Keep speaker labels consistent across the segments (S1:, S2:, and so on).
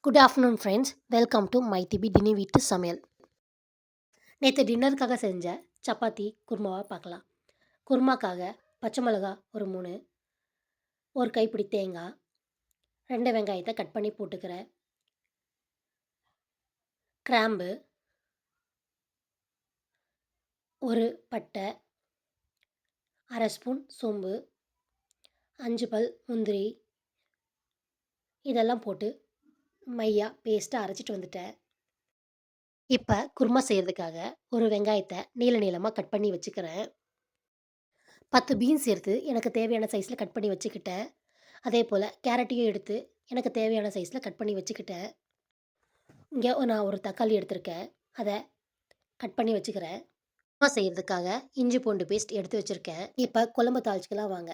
S1: Good afternoon friends. Welcome to my திபி தினி வீட்டு சமையல். நேற்று டின்னருக்காக செஞ்ச சப்பாத்தி குருமாவை பார்க்கலாம். குருமாக்காக பச்சை மிளகா ஒரு 3, ஒரு கைப்பிடி தேங்காய், 2 வெங்காயத்தை கட் பண்ணி போட்டுக்கிறேன். கிராம்பு, ஒரு பட்டை, அரை ஸ்பூன் சோம்பு, 5 பல் முந்திரி, இதெல்லாம் போட்டு மையாக பேஸ்ட்டாக அரைச்சிட்டு வந்துட்டேன். இப்போ குருமா செய்கிறதுக்காக ஒரு வெங்காயத்தை நீள நீளமாக கட் பண்ணி வச்சுக்கிறேன். 10 பீன்ஸ் எடுத்து எனக்கு தேவையான சைஸில் கட் பண்ணி வச்சுக்கிட்டேன். அதே போல் கேரட்டையும் எடுத்து எனக்கு தேவையான சைஸில் கட் பண்ணி வச்சுக்கிட்டேன். இங்கே நான் ஒரு தக்காளி எடுத்திருக்கேன். அதை கட் பண்ணி வச்சுக்கிறேன். குருமா செய்கிறதுக்காக இஞ்சி பூண்டு பேஸ்ட் எடுத்து வச்சுருக்கேன். இப்போ குழம்பு தாளிச்சிக்கலாம் வாங்க.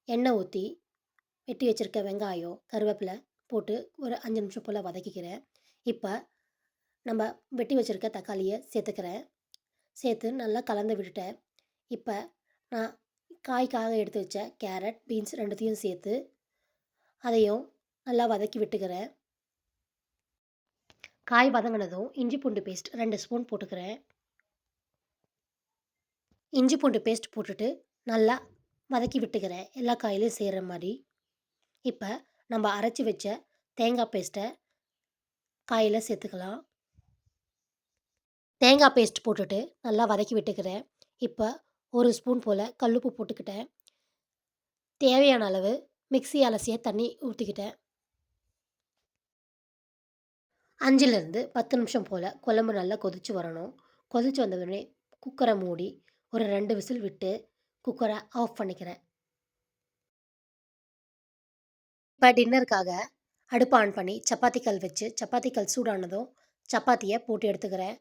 S1: எண்ணெய் ஊற்றி வெட்டி வச்சுருக்க வெங்காயம், கருவேப்பிலை போட்டு ஒரு 5 நிமிஷம் போல் வதக்கிக்கிறேன். இப்போ நம்ம வெட்டி வச்சுருக்க தக்காளியை சேர்த்துக்கிறேன். சேர்த்து நல்லா கலந்து விட்டுட்டேன். இப்போ நான் காய்க்காக எடுத்து வச்ச கேரட், பீன்ஸ் 2த்தையும் சேர்த்து அதையும் நல்லா வதக்கி விட்டுக்கிறேன். காய் வதங்கினதும் இஞ்சி பூண்டு பேஸ்ட் 2 ஸ்பூன் போட்டுக்கிறேன். இஞ்சி பூண்டு பேஸ்ட் போட்டுட்டு நல்லா வதக்கி விட்டுக்கிறேன், எல்லா காயிலையும் சேர்கிற மாதிரி. இப்போ நம்ம அரைச்சி வச்ச தேங்காய் பேஸ்ட்டை காயில் சேர்த்துக்கலாம். தேங்காய் பேஸ்ட் போட்டுட்டு நல்லா வதக்கி விட்டுக்கிறேன். இப்போ ஒரு ஸ்பூன் போல் கல்லுப்பு போட்டுக்கிட்டேன். தேவையான அளவு மிக்ஸி அலசிய தண்ணி ஊற்றிக்கிட்டேன். 5லேருந்து 10 நிமிஷம் போல் குழம்பு நல்லா கொதித்து வரணும். கொதித்து வந்தவுடனே குக்கரை மூடி ஒரு 2 விசில் விட்டு குக்கரை ஆஃப் பண்ணிக்கிறேன். இப்போ டின்னருக்காக அடுப்பு ஆன் பண்ணி சப்பாத்தி கல் வச்சு சப்பாத்தி கல் சூடானதும் சப்பாத்தியை போட்டு எடுத்துக்கிறேன்.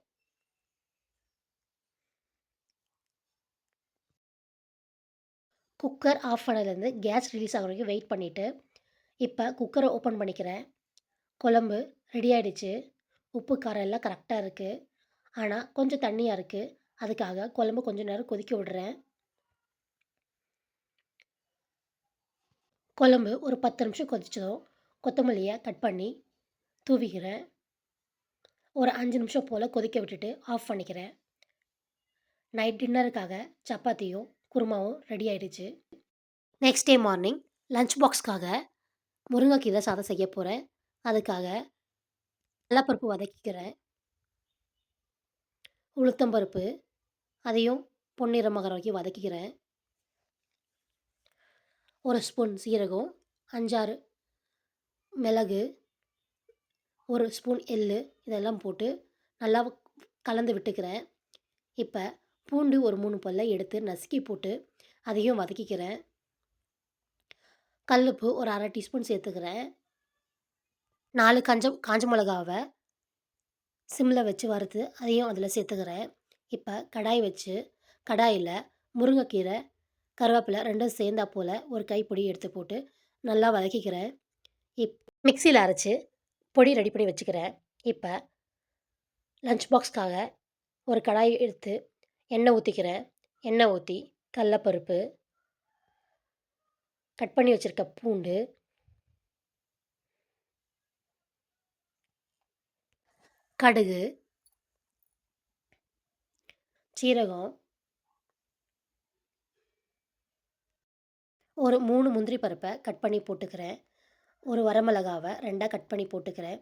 S1: குக்கர் ஆஃப் பண்ணதுலேருந்து கேஸ் ரிலீஸ் ஆகிற வரைக்கும் வெயிட் பண்ணிவிட்டு இப்போ குக்கரை ஓப்பன் பண்ணிக்கிறேன். குழம்பு ரெடி ஆகிடுச்சு. உப்பு காரம் எல்லாம் கரெக்டாக இருக்குது. ஆனால் கொஞ்சம் தண்ணியாக இருக்குது. அதுக்காக குழம்பு கொஞ்சம் நேரம் கொதிக்க விடுறேன். குழம்பு ஒரு 10 நிமிஷம் கொதிச்சதும் கொத்தமல்லியை கட் பண்ணி தூவிக்கிறேன். ஒரு 5 நிமிஷம் போல் கொதிக்க விட்டுட்டு ஆஃப் பண்ணிக்கிறேன். நைட் டின்னருக்காக சப்பாத்தியும் குருமாவும் ரெடி ஆகிடுச்சு. நெக்ஸ்ட் டே மார்னிங் லஞ்ச் பாக்ஸ்க்காக முருங்கைக்கீரை சாதம் செய்ய போகிறேன். அதுக்காக கடலைப்பருப்பு வதக்கிக்கிறேன். உளுத்தம்பருப்பு அதையும் பொன்னிறமாகற வரைக்கும் வதக்கிக்கிறேன். ஒரு ஸ்பூன் சீரகம், 5-6 மிளகு, ஒரு ஸ்பூன் எள்ளு இதெல்லாம் போட்டு நல்லா கலந்து விட்டுக்கிறேன். இப்போ பூண்டு ஒரு 3 பல்லை எடுத்து நசுக்கி போட்டு அதையும் வதக்கிக்கிறேன். கல்லுப்பு ஒரு 1/2 டீஸ்பூன் சேர்த்துக்கிறேன். 4 காஞ்ச மிளகாவை சிம்மில் வச்சு வறுத்து அதையும் அதில் சேர்த்துக்கிறேன். இப்போ கடாய் வச்சு கடாயில் முருங்கைக்கீரை, கருவேப்பிலை 2ம் சேர்ந்தா போல் ஒரு கைப்பிடி எடுத்து போட்டு நல்லா வதக்கிக்கிறேன். மிக்சியில் அரைச்சி பொடி ரெடி பண்ணி வச்சுக்கிறேன். இப்போ லஞ்ச் பாக்ஸ்க்காக ஒரு கடாய் எடுத்து எண்ணெய் ஊற்றிக்கிறேன். எண்ணெய் ஊற்றி கடலைப்பருப்பு, கட் பண்ணி வச்சுருக்க பூண்டு, கடுகு, சீரகம், ஒரு 3 முந்திரி பருப்பை கட் பண்ணி போட்டுக்கிறேன். ஒரு வரமிளகாவை 2ஆக கட் பண்ணி போட்டுக்கிறேன்.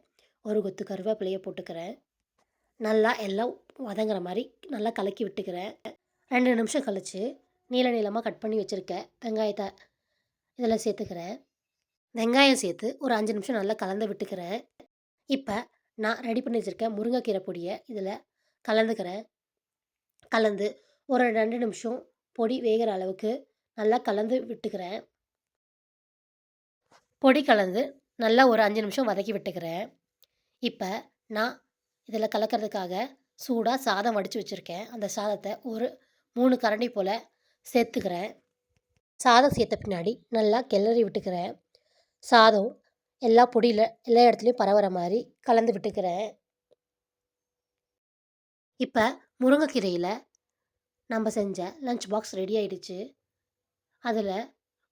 S1: ஒரு கொத்து கருவேப்பிலையை போட்டுக்கிறேன். நல்லா எல்லாம் வதங்குற மாதிரி நல்லா கலக்கி விட்டுக்கிறேன். 2 நிமிஷம் கழித்து நீள நீளமாக கட் பண்ணி வச்சுருக்க வெங்காயத்தை இதில் சேர்த்துக்கிறேன். வெங்காயம் சேர்த்து ஒரு 5 நிமிஷம் நல்லா கலந்து விட்டுக்கிறேன். இப்போ நான் ரெடி பண்ணி வச்சுருக்க முருங்கைக்கீரை பொடியை இதில் கலந்துக்கிறேன். கலந்து ஒரு 2 நிமிஷம் பொடி வேகிற அளவுக்கு நல்லா கலந்து விட்டுக்கிறேன். பொடி கலந்து நல்லா ஒரு 5 நிமிஷம் வதக்கி விட்டுக்கிறேன். இப்போ நான் இதில் கலக்கிறதுக்காக சூடாக சாதம் வடித்து வச்சுருக்கேன். அந்த சாதத்தை ஒரு 3 கரண்டி போல் சேர்த்துக்கிறேன். சாதம் சேர்த்த பின்னாடி நல்லா கிளறி விட்டுக்கிறேன். சாதம் எல்லா பொடியில் எல்லா இடத்துலையும் பரவுற மாதிரி கலந்து விட்டுக்கிறேன். இப்போ முருங்கைக்கீரையில் நம்ம செஞ்ச லஞ்ச் பாக்ஸ் ரெடி ஆகிடுச்சு. அதில்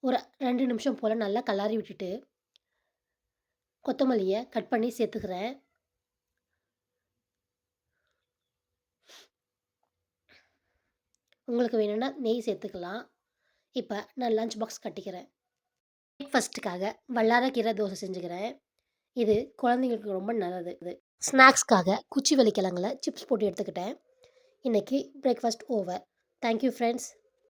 S1: ஒரு 2 நிமிஷம் போல் நல்லா கிளறி விட்டுட்டு கொத்தமல்லிய கட் பண்ணி சேர்த்துக்கிறேன். உங்களுக்கு வேணும்னா நெய் சேர்த்துக்கலாம். இப்ப நான் லஞ்ச் பாக்ஸ் கட்டிக்கிறேன். பிரேக்ஃபாஸ்ட்டுக்காக வல்லாரக்கீரை தோசை செஞ்சுக்கிறேன். இது குழந்தைங்களுக்கு ரொம்ப நல்லது. ஸ்நாக்ஸ்க்காக குச்சி வெள்ளிக்கிழங்குல சிப்ஸ் போட்டு எடுத்துக்கிட்டேன். இன்னைக்கு breakfast over. Thank you friends.